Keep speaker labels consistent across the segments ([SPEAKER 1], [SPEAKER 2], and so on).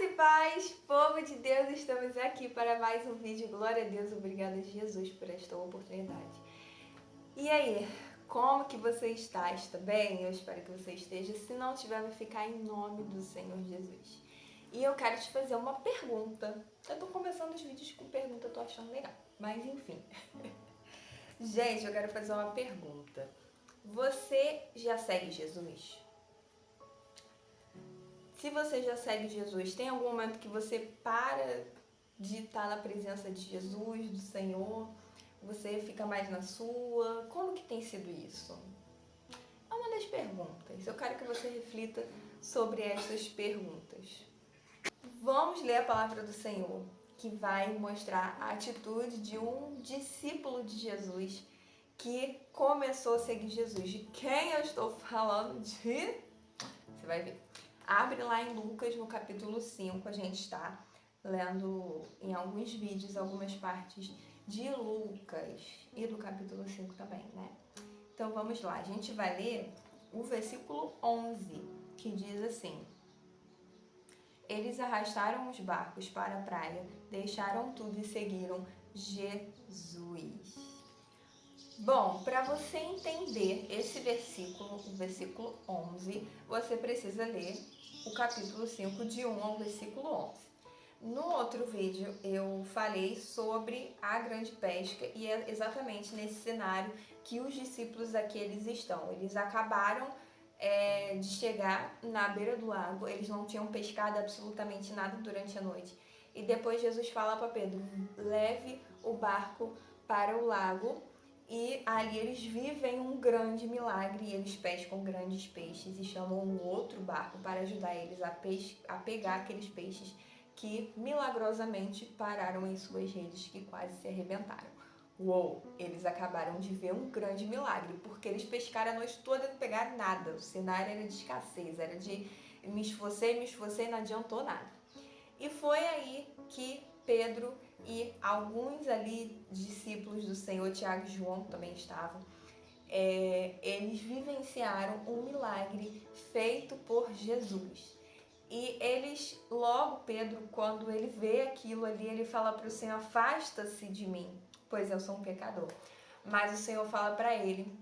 [SPEAKER 1] Graça e paz, povo de Deus, estamos aqui para mais um vídeo. Glória a Deus, obrigada Jesus por esta oportunidade. E aí, como que você está? Está bem? Eu espero que você esteja. Se não tiver, vai ficar em nome do Senhor Jesus. E eu quero te fazer uma pergunta. Eu tô começando os vídeos com pergunta, eu tô achando legal. Mas enfim. Gente, eu quero fazer uma pergunta. Você já segue Jesus? Se você já segue Jesus, tem algum momento que você para de estar na presença de Jesus, do Senhor? Você fica mais na sua? Como que tem sido isso? É uma das perguntas. Eu quero que você reflita sobre essas perguntas. Vamos ler a palavra do Senhor, que vai mostrar a atitude de um discípulo de Jesus que começou a seguir Jesus. De quem eu estou falando? Você vai ver. Abre lá em Lucas, no capítulo 5, a gente está lendo em alguns vídeos, algumas partes de Lucas e do capítulo 5 também, né? Então vamos lá, a gente vai ler o versículo 11, que diz assim: Eles arrastaram os barcos para a praia, deixaram tudo e seguiram Jesus. Bom, para você entender esse versículo, o versículo 11, você precisa ler o capítulo 5, de 1 ao versículo 11. No outro vídeo eu falei sobre a grande pesca e é exatamente nesse cenário que os discípulos aqui eles estão. Eles acabaram de chegar na beira do lago, eles não tinham pescado absolutamente nada durante a noite. E depois Jesus fala para Pedro, leve o barco para o lago. E ali eles vivem um grande milagre e eles pescam grandes peixes e chamam um outro barco para ajudar eles a pegar aqueles peixes que milagrosamente pararam em suas redes que quase se arrebentaram. Uou! Eles acabaram de ver um grande milagre, porque eles pescaram a noite toda e não pegaram nada. O cenário era de escassez, era de me esforcei e não adiantou nada. E foi aí que Pedro e alguns ali discípulos do Senhor, Tiago e João também estavam, eles vivenciaram um milagre feito por Jesus. E eles, logo Pedro, quando ele vê aquilo ali, ele fala para o Senhor, afasta-se de mim, pois eu sou um pecador. Mas o Senhor fala para ele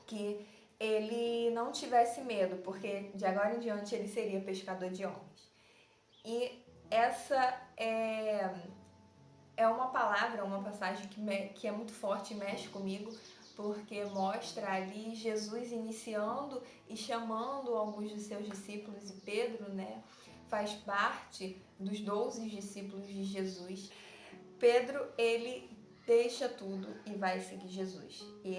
[SPEAKER 1] que ele não tivesse medo, porque de agora em diante ele seria pescador de homens. E essa é uma palavra, uma passagem que é muito forte e mexe comigo, porque mostra ali Jesus iniciando e chamando alguns de seus discípulos, e Pedro, né, faz parte dos 12 discípulos de Jesus. Pedro, ele deixa tudo e vai seguir Jesus. E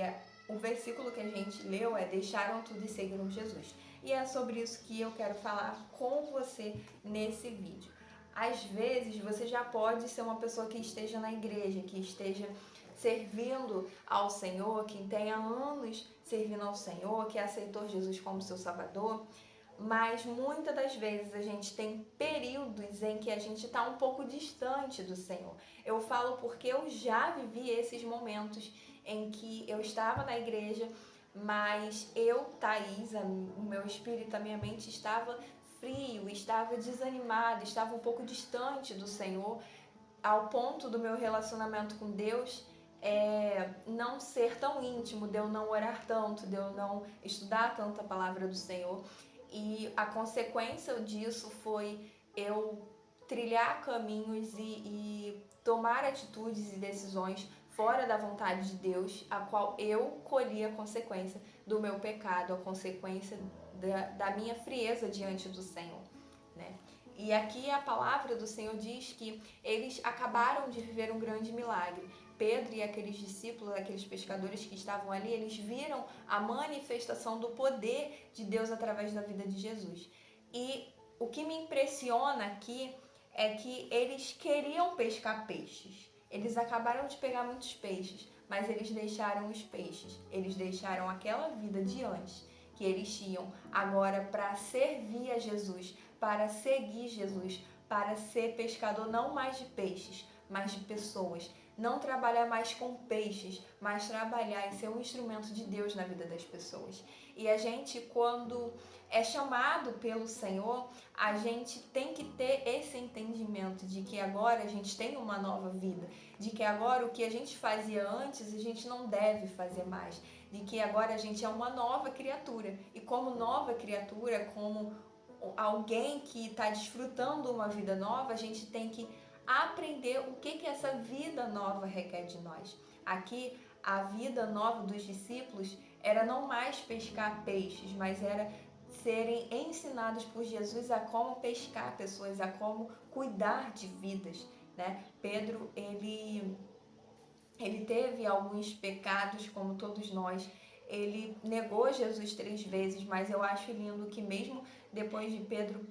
[SPEAKER 1] o versículo que a gente leu é: deixaram tudo e seguiram Jesus. E é sobre isso que eu quero falar com você nesse vídeo. Às vezes você já pode ser uma pessoa que esteja na igreja, que esteja servindo ao Senhor, que tenha anos servindo ao Senhor, que aceitou Jesus como seu Salvador, mas muitas das vezes a gente tem períodos em que a gente está um pouco distante do Senhor. Eu falo porque eu já vivi esses momentos em que eu estava na igreja, mas eu, Thaís, o meu espírito, a minha mente estava frio, estava desanimado, estava um pouco distante do Senhor, ao ponto do meu relacionamento com Deus não ser tão íntimo, de eu não orar tanto, de eu não estudar tanto a palavra do Senhor. E a consequência disso foi eu trilhar caminhos e tomar atitudes e decisões fora da vontade de Deus, a qual eu colhi a consequência do meu pecado, a consequência da minha frieza diante do Senhor, né? E aqui a palavra do Senhor diz que eles acabaram de viver um grande milagre. Pedro e aqueles discípulos, aqueles pescadores que estavam ali, eles viram a manifestação do poder de Deus através da vida de Jesus. E o que me impressiona aqui é que eles queriam pescar peixes. Eles acabaram de pegar muitos peixes, mas eles deixaram os peixes. Eles deixaram aquela vida de antes que eles tinham agora para servir a Jesus, para seguir Jesus, para ser pescador não mais de peixes, mas de pessoas. não trabalhar mais com peixes, mas trabalhar em ser um instrumento de Deus na vida das pessoas. E a gente, quando é chamado pelo Senhor, a gente tem que ter esse entendimento de que agora a gente tem uma nova vida, de que agora o que a gente fazia antes a gente não deve fazer mais, de que agora a gente é uma nova criatura. E como nova criatura, como alguém que está desfrutando uma vida nova, a gente tem que aprender o que essa vida nova requer de nós. Aqui, a vida nova dos discípulos era não mais pescar peixes, mas era serem ensinados por Jesus a como pescar pessoas, a como cuidar de vidas, né? Pedro, ele teve alguns pecados, como todos nós. Ele negou Jesus 3 vezes, mas eu acho lindo que mesmo depois de Pedro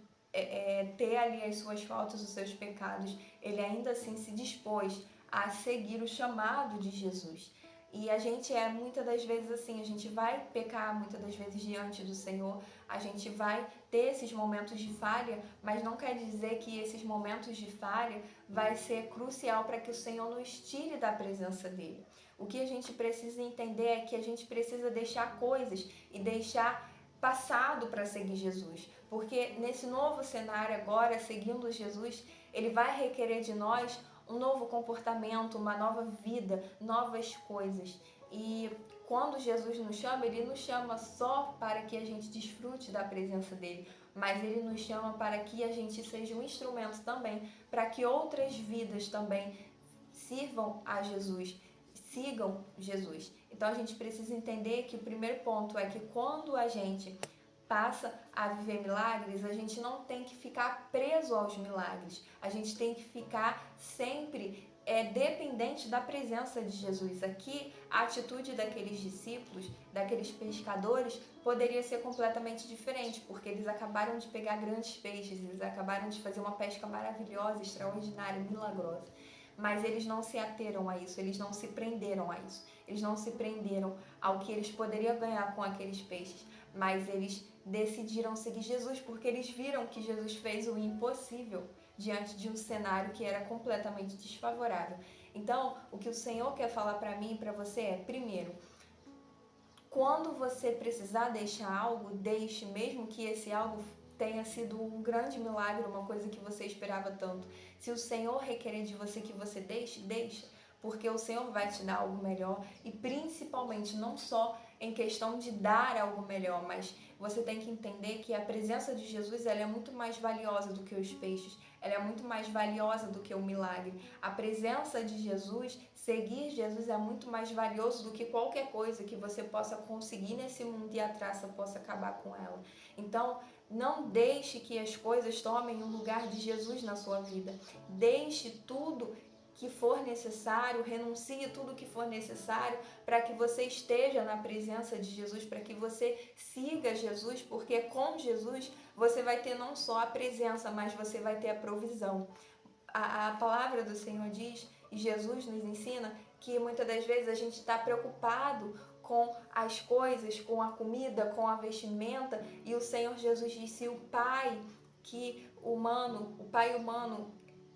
[SPEAKER 1] ter ali as suas faltas, os seus pecados, ele ainda assim se dispôs a seguir o chamado de Jesus. E a gente muitas das vezes assim, a gente vai pecar muitas das vezes diante do Senhor, a gente vai ter esses momentos de falha, mas não quer dizer que esses momentos de falha vai ser crucial para que o Senhor nos tire da presença dele. O que a gente precisa entender é que a gente precisa deixar coisas e deixar passado para seguir Jesus, porque nesse novo cenário agora, seguindo Jesus, ele vai requerer de nós um novo comportamento, uma nova vida, novas coisas. E quando Jesus nos chama, ele nos chama só para que a gente desfrute da presença dele, mas ele nos chama para que a gente seja um instrumento também, para que outras vidas também sirvam a Jesus, sigam Jesus. Então a gente precisa entender que o primeiro ponto é que quando a gente passa a viver milagres, a gente não tem que ficar preso aos milagres, a gente tem que ficar sempre dependente da presença de Jesus. Aqui, a atitude daqueles discípulos, daqueles pescadores, poderia ser completamente diferente, porque eles acabaram de pegar grandes peixes, eles acabaram de fazer uma pesca maravilhosa, extraordinária, milagrosa. Mas eles não se ateram a isso, eles não se prenderam a isso, eles não se prenderam ao que eles poderiam ganhar com aqueles peixes, mas eles decidiram seguir Jesus porque eles viram que Jesus fez o impossível diante de um cenário que era completamente desfavorável. Então, o que o Senhor quer falar para mim e para você é, primeiro, quando você precisar deixar algo, deixe, mesmo que esse algo tenha sido um grande milagre, uma coisa que você esperava tanto. Se o Senhor requerer de você que você deixe, deixa, porque o Senhor vai te dar algo melhor, e principalmente não só em questão de dar algo melhor, mas você tem que entender que a presença de Jesus, ela é muito mais valiosa do que os peixes, ela é muito mais valiosa do que o milagre. A presença de Jesus, seguir Jesus é muito mais valioso do que qualquer coisa que você possa conseguir nesse mundo e a traça possa acabar com ela. Então, não deixe que as coisas tomem o lugar de Jesus na sua vida. Deixe tudo que for necessário, renuncie tudo que for necessário para que você esteja na presença de Jesus, para que você siga Jesus, porque com Jesus você vai ter não só a presença, mas você vai ter a provisão. A palavra do Senhor diz, e Jesus nos ensina, que muitas das vezes a gente está preocupado com as coisas, com a comida, com a vestimenta, e o Senhor Jesus disse, o Pai humano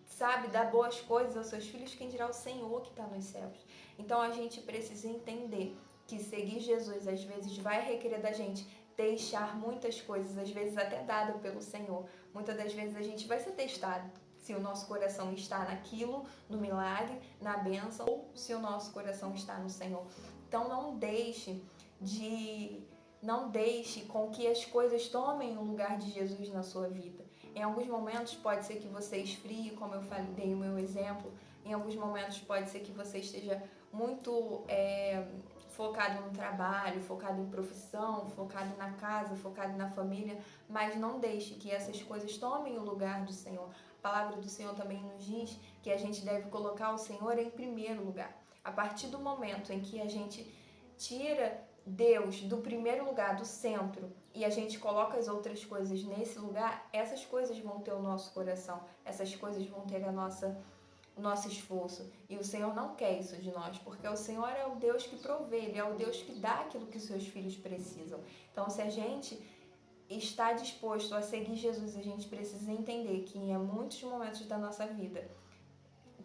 [SPEAKER 1] sabe dar boas coisas aos seus filhos, quem dirá o Senhor que está nos céus. Então a gente precisa entender que seguir Jesus às vezes vai requerer da gente deixar muitas coisas, às vezes até dada pelo Senhor. Muitas das vezes a gente vai ser testado se o nosso coração está naquilo, no milagre, na bênção, ou se o nosso coração está no Senhor. Então não deixe com que as coisas tomem o lugar de Jesus na sua vida. Em alguns momentos pode ser que você esfrie, como eu falei, dei o meu exemplo. Em alguns momentos pode ser que você esteja muito focado no trabalho, focado em profissão, focado na casa, focado na família, mas não deixe que essas coisas tomem o lugar do Senhor. A palavra do Senhor também nos diz que a gente deve colocar o Senhor em primeiro lugar. A partir do momento em que a gente tira Deus do primeiro lugar, do centro, e a gente coloca as outras coisas nesse lugar, essas coisas vão ter o nosso coração, essas coisas vão ter o nosso esforço. E o Senhor não quer isso de nós, porque o Senhor é o Deus que provê, Ele é o Deus que dá aquilo que os seus filhos precisam. Então, se a gente está disposto a seguir Jesus, a gente precisa entender que em muitos momentos da nossa vida,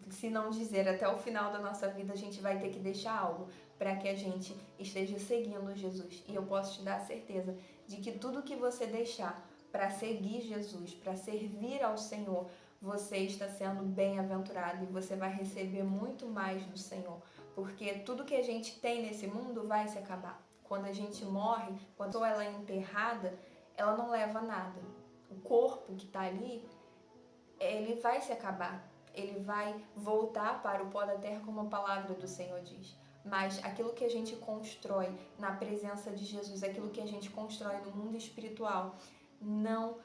[SPEAKER 1] se não dizer até o final da nossa vida, a gente vai ter que deixar algo para que a gente esteja seguindo Jesus. E eu posso te dar a certeza de que tudo que você deixar para seguir Jesus, para servir ao Senhor, você está sendo bem-aventurado e você vai receber muito mais do Senhor. Porque tudo que a gente tem nesse mundo vai se acabar. Quando a gente morre, quando ela é enterrada, ela não leva nada. O corpo que está ali, ele vai se acabar. Ele vai voltar para o pó da terra, como a palavra do Senhor diz. Mas aquilo que a gente constrói na presença de Jesus, aquilo que a gente constrói no mundo espiritual, não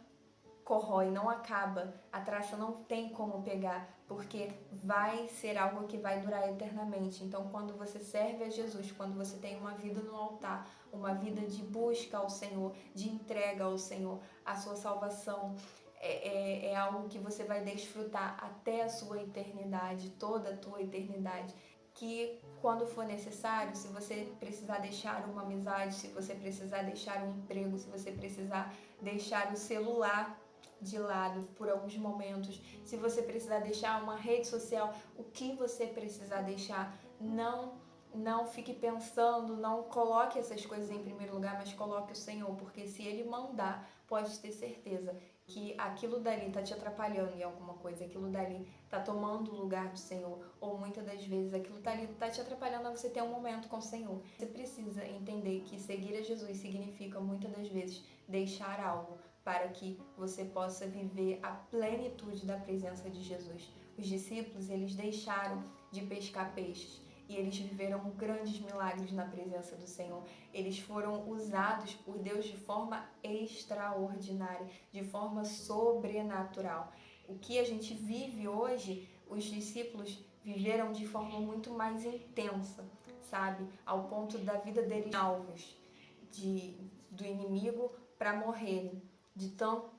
[SPEAKER 1] corrói, não acaba. A traça não tem como pegar, porque vai ser algo que vai durar eternamente. Então, quando você serve a Jesus, quando você tem uma vida no altar, uma vida de busca ao Senhor, de entrega ao Senhor, a sua salvação é algo que você vai desfrutar até a sua eternidade, toda a tua eternidade. Que quando for necessário, se você precisar deixar uma amizade, se você precisar deixar um emprego, se você precisar deixar o celular de lado por alguns momentos, se você precisar deixar uma rede social, o que você precisar deixar, não fique pensando, não coloque essas coisas em primeiro lugar, mas coloque o Senhor, porque se Ele mandar, pode ter certeza que aquilo dali está te atrapalhando em alguma coisa, aquilo dali está tomando o lugar do Senhor, ou muitas das vezes aquilo dali está te atrapalhando a você ter um momento com o Senhor. Você precisa entender que seguir a Jesus significa muitas das vezes deixar algo para que você possa viver a plenitude da presença de Jesus. Os discípulos, eles deixaram de pescar peixes e eles viveram grandes milagres na presença do Senhor. Eles foram usados por Deus de forma extraordinária, de forma sobrenatural. O que a gente vive hoje, os discípulos viveram de forma muito mais intensa, sabe? Ao ponto da vida deles alvos do inimigo para morrerem. De tanto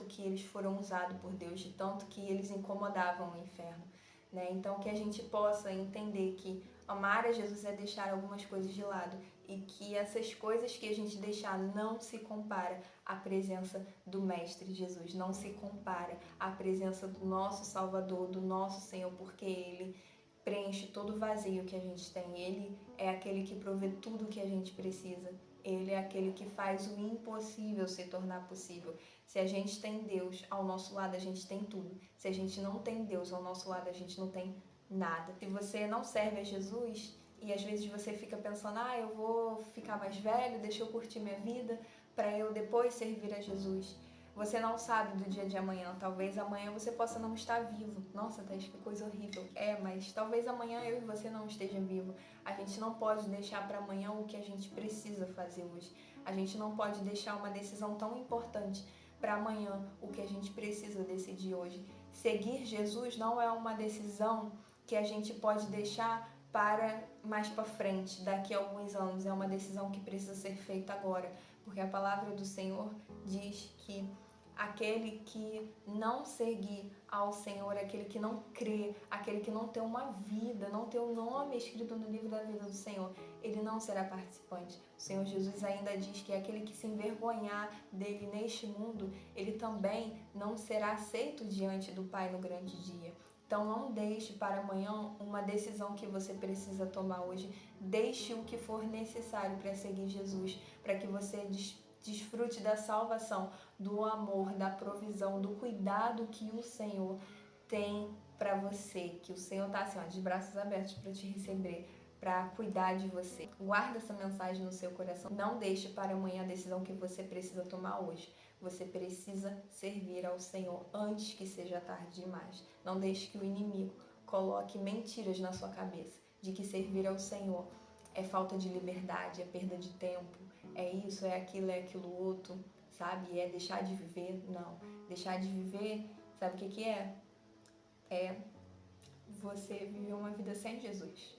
[SPEAKER 1] que eles foram usados por Deus, de tanto que eles incomodavam o inferno. Né? Então, que a gente possa entender que amar a Jesus é deixar algumas coisas de lado e que essas coisas que a gente deixar não se compara à presença do Mestre Jesus, não se compara à presença do nosso Salvador, do nosso Senhor, porque Ele preenche todo o vazio que a gente tem. Ele é aquele que provê tudo o que a gente precisa. Ele é aquele que faz o impossível se tornar possível. Se a gente tem Deus ao nosso lado, a gente tem tudo. Se a gente não tem Deus ao nosso lado, a gente não tem nada. Se você não serve a Jesus e às vezes você fica pensando, eu vou ficar mais velho, deixa eu curtir minha vida para eu depois servir a Jesus. Você não sabe do dia de amanhã. Talvez amanhã você possa não estar vivo. Nossa, Thaís, que coisa horrível. Mas talvez amanhã eu e você não esteja vivo. A gente não pode deixar para amanhã o que a gente precisa fazer hoje. A gente não pode deixar uma decisão tão importante para amanhã o que a gente precisa decidir hoje. Seguir Jesus não é uma decisão que a gente pode deixar para mais para frente, daqui a alguns anos. É uma decisão que precisa ser feita agora. Porque a palavra do Senhor diz que aquele que não seguir ao Senhor, aquele que não crê, aquele que não tem uma vida, não tem o nome escrito no livro da vida do Senhor, ele não será participante. O Senhor Jesus ainda diz que aquele que se envergonhar dele neste mundo, ele também não será aceito diante do Pai no grande dia. Então não deixe para amanhã uma decisão que você precisa tomar hoje. Deixe o que for necessário para seguir Jesus, para que você desfrute da salvação, do amor, da provisão, do cuidado que o Senhor tem para você, que o Senhor está assim, de braços abertos para te receber, para cuidar de você. Guarda essa mensagem no seu coração. Não deixe para amanhã a decisão que você precisa tomar hoje. Você precisa servir ao Senhor antes que seja tarde demais. Não deixe que o inimigo coloque mentiras na sua cabeça de que servir ao Senhor é falta de liberdade, é perda de tempo, é isso, é aquilo outro, sabe? É deixar de viver. Não. Deixar de viver, sabe o que é? É você viver uma vida sem Jesus.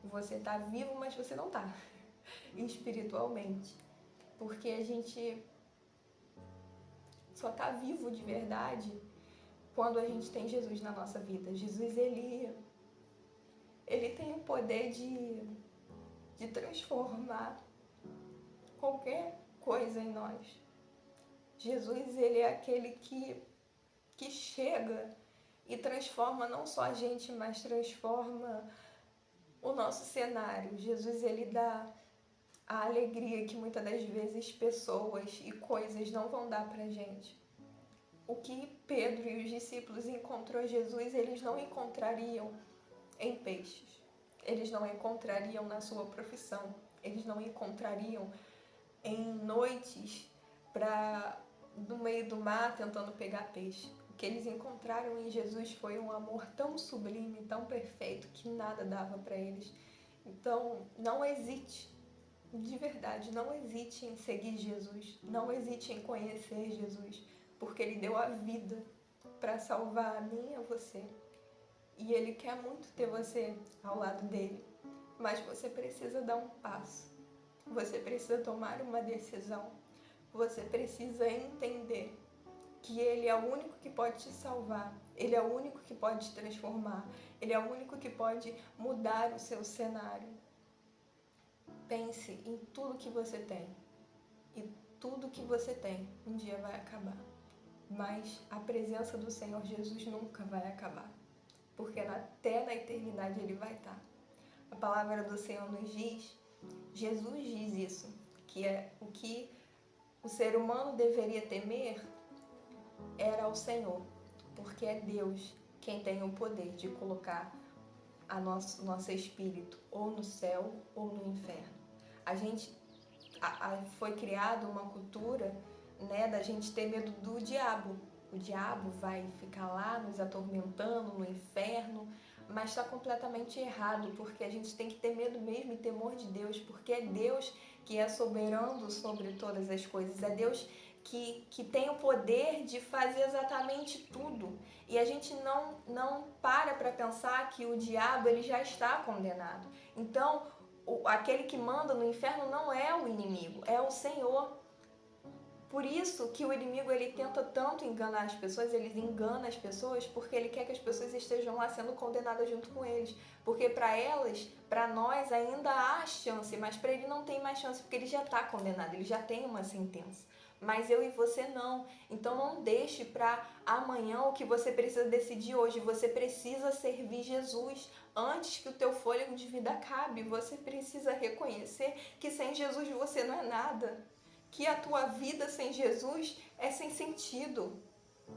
[SPEAKER 1] Você tá vivo, mas você não tá espiritualmente. Porque a gente só tá vivo de verdade quando a gente tem Jesus na nossa vida. Jesus, ele tem o poder de transformar qualquer coisa em nós. Jesus, ele é aquele que que chega e transforma não só a gente, mas transforma o nosso cenário. Jesus, ele dá a alegria que muitas das vezes pessoas e coisas não vão dar pra gente. O que Pedro e os discípulos encontrou Jesus, eles não encontrariam em peixes. Eles não encontrariam na sua profissão. Eles não encontrariam em noites no meio do mar tentando pegar peixe. O que eles encontraram em Jesus foi um amor tão sublime, tão perfeito, que nada dava para eles. Então, não hesite, de verdade, não hesite em seguir Jesus, não hesite em conhecer Jesus, porque Ele deu a vida para salvar a mim e a você. E Ele quer muito ter você ao lado dele, mas você precisa dar um passo, você precisa tomar uma decisão, você precisa entender que Ele é o único que pode te salvar, Ele é o único que pode te transformar, Ele é o único que pode mudar o seu cenário. Pense em tudo que você tem, e tudo que você tem um dia vai acabar, mas a presença do Senhor Jesus nunca vai acabar, porque até na eternidade Ele vai estar. A palavra do Senhor nos diz, Jesus diz isso, que é o que o ser humano deveria temer era ao Senhor, porque é Deus quem tem o poder de colocar nosso espírito ou no céu ou no inferno. Foi criada uma cultura, né, da gente ter medo do diabo. O diabo vai ficar lá nos atormentando no inferno, mas está completamente errado, porque a gente tem que ter medo mesmo e temor de Deus, porque é Deus que é soberano sobre todas as coisas, é Deus que tem o poder de fazer exatamente tudo. E a gente não para pensar que o diabo ele já está condenado. Então, aquele que manda no inferno não é o inimigo, é o Senhor. Por isso que o inimigo ele tenta tanto enganar as pessoas, ele engana as pessoas porque ele quer que as pessoas estejam lá sendo condenadas junto com eles. Porque para nós ainda há chance, mas para ele não tem mais chance, porque ele já está condenado, ele já tem uma sentença. Mas eu e você não. Então não deixe para amanhã o que você precisa decidir hoje. Você precisa servir Jesus antes que o teu fôlego de vida acabe. Você precisa reconhecer que sem Jesus você não é nada. Que a tua vida sem Jesus é sem sentido.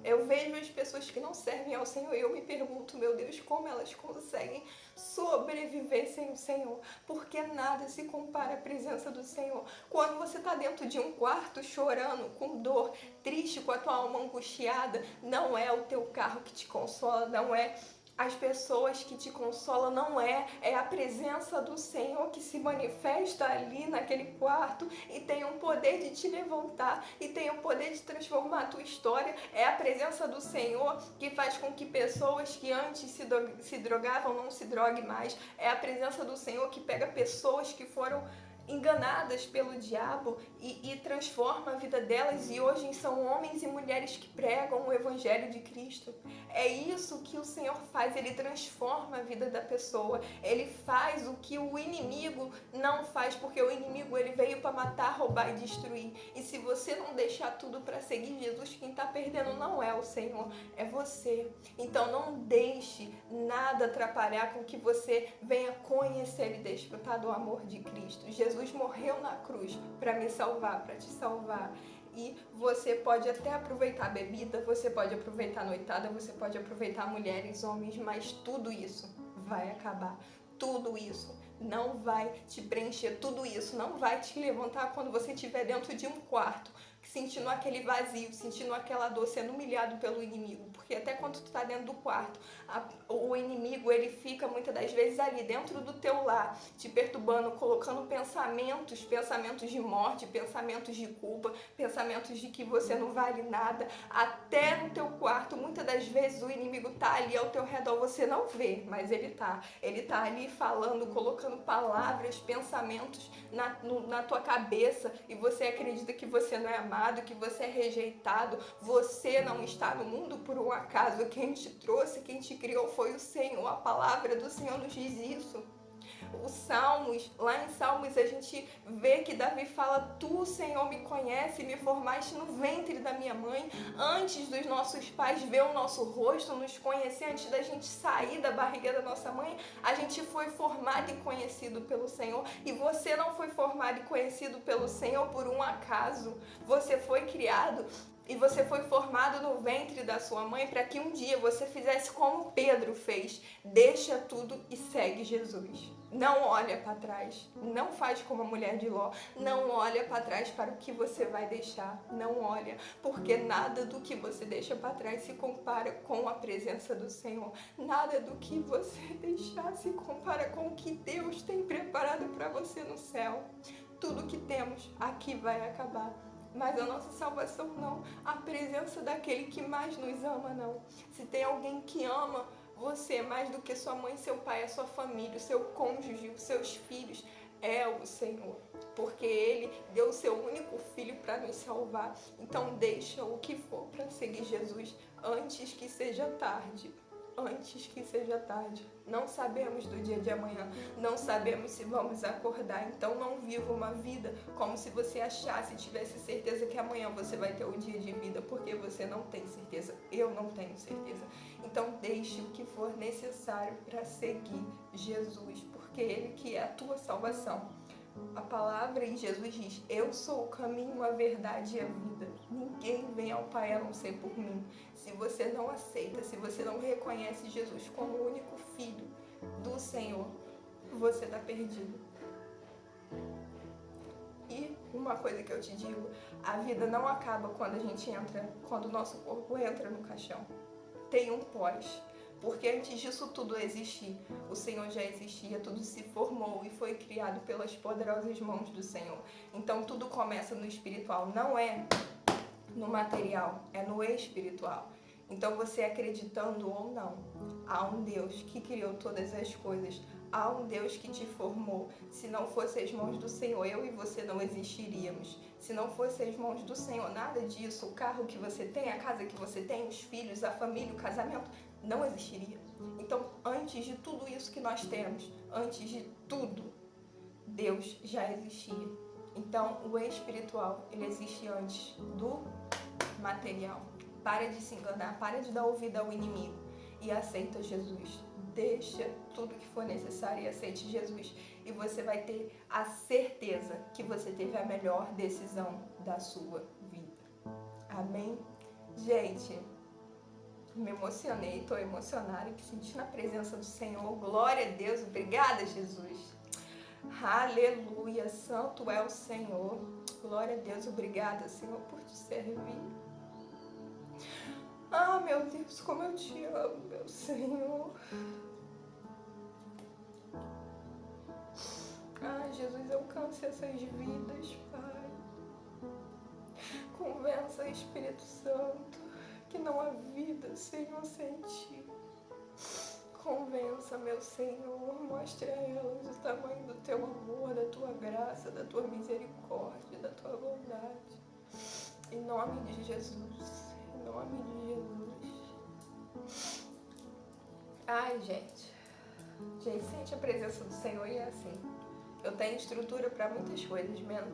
[SPEAKER 1] Eu vejo as pessoas que não servem ao Senhor e eu me pergunto, meu Deus, como elas conseguem sobreviver sem o Senhor? Porque nada se compara à presença do Senhor. Quando você está dentro de um quarto chorando, com dor, triste, com a tua alma angustiada, não é o teu carro que te consola, não é as pessoas que te consolam, não é a presença do Senhor que se manifesta ali naquele quarto e tem o poder de te levantar e tem o poder de transformar a tua história. É a presença do Senhor que faz com que pessoas que antes se drogavam não se droguem mais. É a presença do Senhor que pega pessoas que foram enganadas pelo diabo e transforma a vida delas e hoje são homens e mulheres que pregam o Evangelho de Cristo. É isso que o Senhor faz, Ele transforma a vida da pessoa, Ele faz o que o inimigo não faz, porque o inimigo ele veio para matar, roubar e destruir. E se você não deixar tudo para seguir Jesus, quem está perdendo não é o Senhor, é você. Então não deixe nada atrapalhar com que você venha conhecer e desfrutar do amor de Cristo. Jesus morreu na cruz para me salvar, para te salvar. E você pode até aproveitar a bebida, você pode aproveitar a noitada, você pode aproveitar mulheres, homens, mas tudo isso vai acabar. Tudo isso não vai te preencher, tudo isso não vai te levantar quando você estiver dentro de um quarto, sentindo aquele vazio, sentindo aquela dor, sendo humilhado pelo inimigo. Porque até quando tu tá dentro do quarto, o inimigo ele fica muitas das vezes ali dentro do teu lar, te perturbando, colocando pensamentos de morte, pensamentos de culpa, pensamentos de que você não vale nada, até no teu quarto. Muitas das vezes o inimigo tá ali ao teu redor, você não vê, mas ele tá ali falando, colocando palavras, pensamentos na tua cabeça, e você acredita que você não é amado, que você é rejeitado. Você não está no mundo por um acaso. Quem te trouxe, quem te criou foi o Senhor. A palavra do Senhor nos diz isso. Os Salmos, lá em Salmos a gente vê que Davi fala: Tu, Senhor, me conhece, me formaste no ventre da minha mãe, antes dos nossos pais ver o nosso rosto, nos conhecer, antes da gente sair da barriga da nossa mãe, a gente foi formado e conhecido pelo Senhor. E você não foi formado e conhecido pelo Senhor por um acaso. Você foi criado e você foi formado no ventre da sua mãe para que um dia você fizesse como Pedro fez: deixa tudo e segue Jesus. Não olha para trás, não faz como a mulher de Ló, não olha para trás para o que você vai deixar, não olha, porque nada do que você deixa para trás se compara com a presença do Senhor, nada do que você deixar se compara com o que Deus tem preparado para você no céu. Tudo que temos aqui vai acabar, mas a nossa salvação não, a presença daquele que mais nos ama não. Se tem alguém que ama você mais do que sua mãe, seu pai, a sua família, o seu cônjuge, os seus filhos, é o Senhor, porque Ele deu o seu único filho para nos salvar. Então deixa o que for para seguir Jesus antes que seja tarde. Antes que seja tarde. Não sabemos do dia de amanhã, não sabemos se vamos acordar, então não viva uma vida como se você achasse e tivesse certeza que amanhã você vai ter um dia de vida, porque você não tem certeza, eu não tenho certeza. Então deixe o que for necessário para seguir Jesus, porque Ele que é a tua salvação. A palavra em Jesus diz: eu sou o caminho, a verdade e a vida. Ninguém vem ao Pai a não ser por mim. Se você não aceita, se você não reconhece Jesus como o único Filho do Senhor, você está perdido. E uma coisa que eu te digo: a vida não acaba quando o nosso corpo entra no caixão. Tem um pós. Porque antes disso tudo existir, o Senhor já existia, tudo se formou e foi criado pelas poderosas mãos do Senhor. Então tudo começa no espiritual, não é no material, é no espiritual. Então você acreditando ou não, há um Deus que criou todas as coisas, há um Deus que te formou. Se não fosse as mãos do Senhor, eu e você não existiríamos. Se não fosse as mãos do Senhor, nada disso, o carro que você tem, a casa que você tem, os filhos, a família, o casamento, não existiria. Então, antes de tudo isso que nós temos, antes de tudo, Deus já existia. Então, o espiritual, ele existe antes do material. Para de se enganar, para de dar ouvido ao inimigo e aceita Jesus. Deixa tudo que for necessário e aceite Jesus. E você vai ter a certeza que você teve a melhor decisão da sua vida. Amém? Gente, me emocionei, estou emocionada, me sentindo a presença do Senhor. Glória a Deus, obrigada, Jesus. Aleluia, santo é o Senhor. Glória a Deus, obrigada, Senhor, por te servir. Ah, meu Deus, como eu te amo, meu Senhor. Ah, Jesus, alcance essas vidas, Pai. Convença, Espírito Santo, que não há vida, Senhor, sem Ti. Convença, meu Senhor, mostre a elas o tamanho do Teu amor, da Tua graça, da Tua misericórdia, da Tua bondade. Em nome de Jesus. Em nome de Jesus. Ai, gente. Gente, sente a presença do Senhor e é assim. Eu tenho estrutura para muitas coisas, menos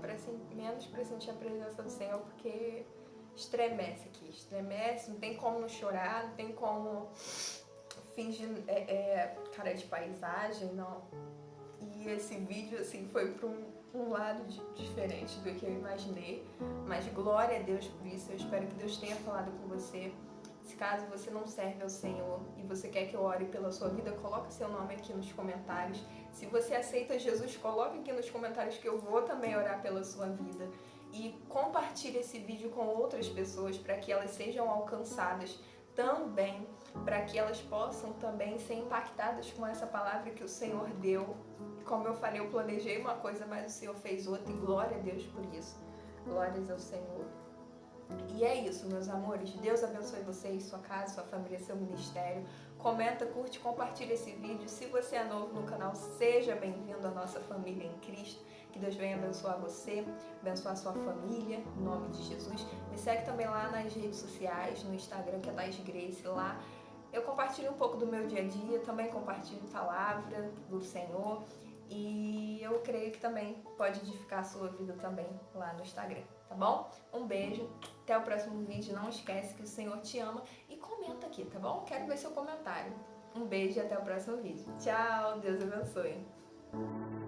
[SPEAKER 1] para sentir a presença do Senhor, porque estremece aqui. Estremece, não tem como não chorar, não tem como fingir cara de paisagem, não. E esse vídeo, assim, foi para um lado diferente do que eu imaginei. Mas glória a Deus por isso. Eu espero que Deus tenha falado com você. Se caso você não serve ao Senhor e você quer que eu ore pela sua vida, coloque seu nome aqui nos comentários. Se você aceita Jesus, coloque aqui nos comentários que eu vou também orar pela sua vida. E compartilhe esse vídeo com outras pessoas para que elas sejam alcançadas também, para que elas possam também ser impactadas com essa palavra que o Senhor deu. Como eu falei, eu planejei uma coisa, mas o Senhor fez outra, e glória a Deus por isso. Glórias ao Senhor. E é isso, meus amores. Deus abençoe vocês, sua casa, sua família, seu ministério. Comenta, curte, compartilha esse vídeo. Se você é novo no canal, seja bem-vindo à nossa família em Cristo. Que Deus venha abençoar você, abençoar sua família, em nome de Jesus. Me segue também lá nas redes sociais, no Instagram, que é Thais Grace. Lá Eu compartilho um pouco do meu dia a dia, também compartilho palavra do Senhor e eu creio que também pode edificar a sua vida também lá no Instagram, tá bom? Um beijo, até o próximo vídeo, não esquece que o Senhor te ama e comenta aqui, tá bom? Quero ver seu comentário. Um beijo e até o próximo vídeo. Tchau, Deus abençoe.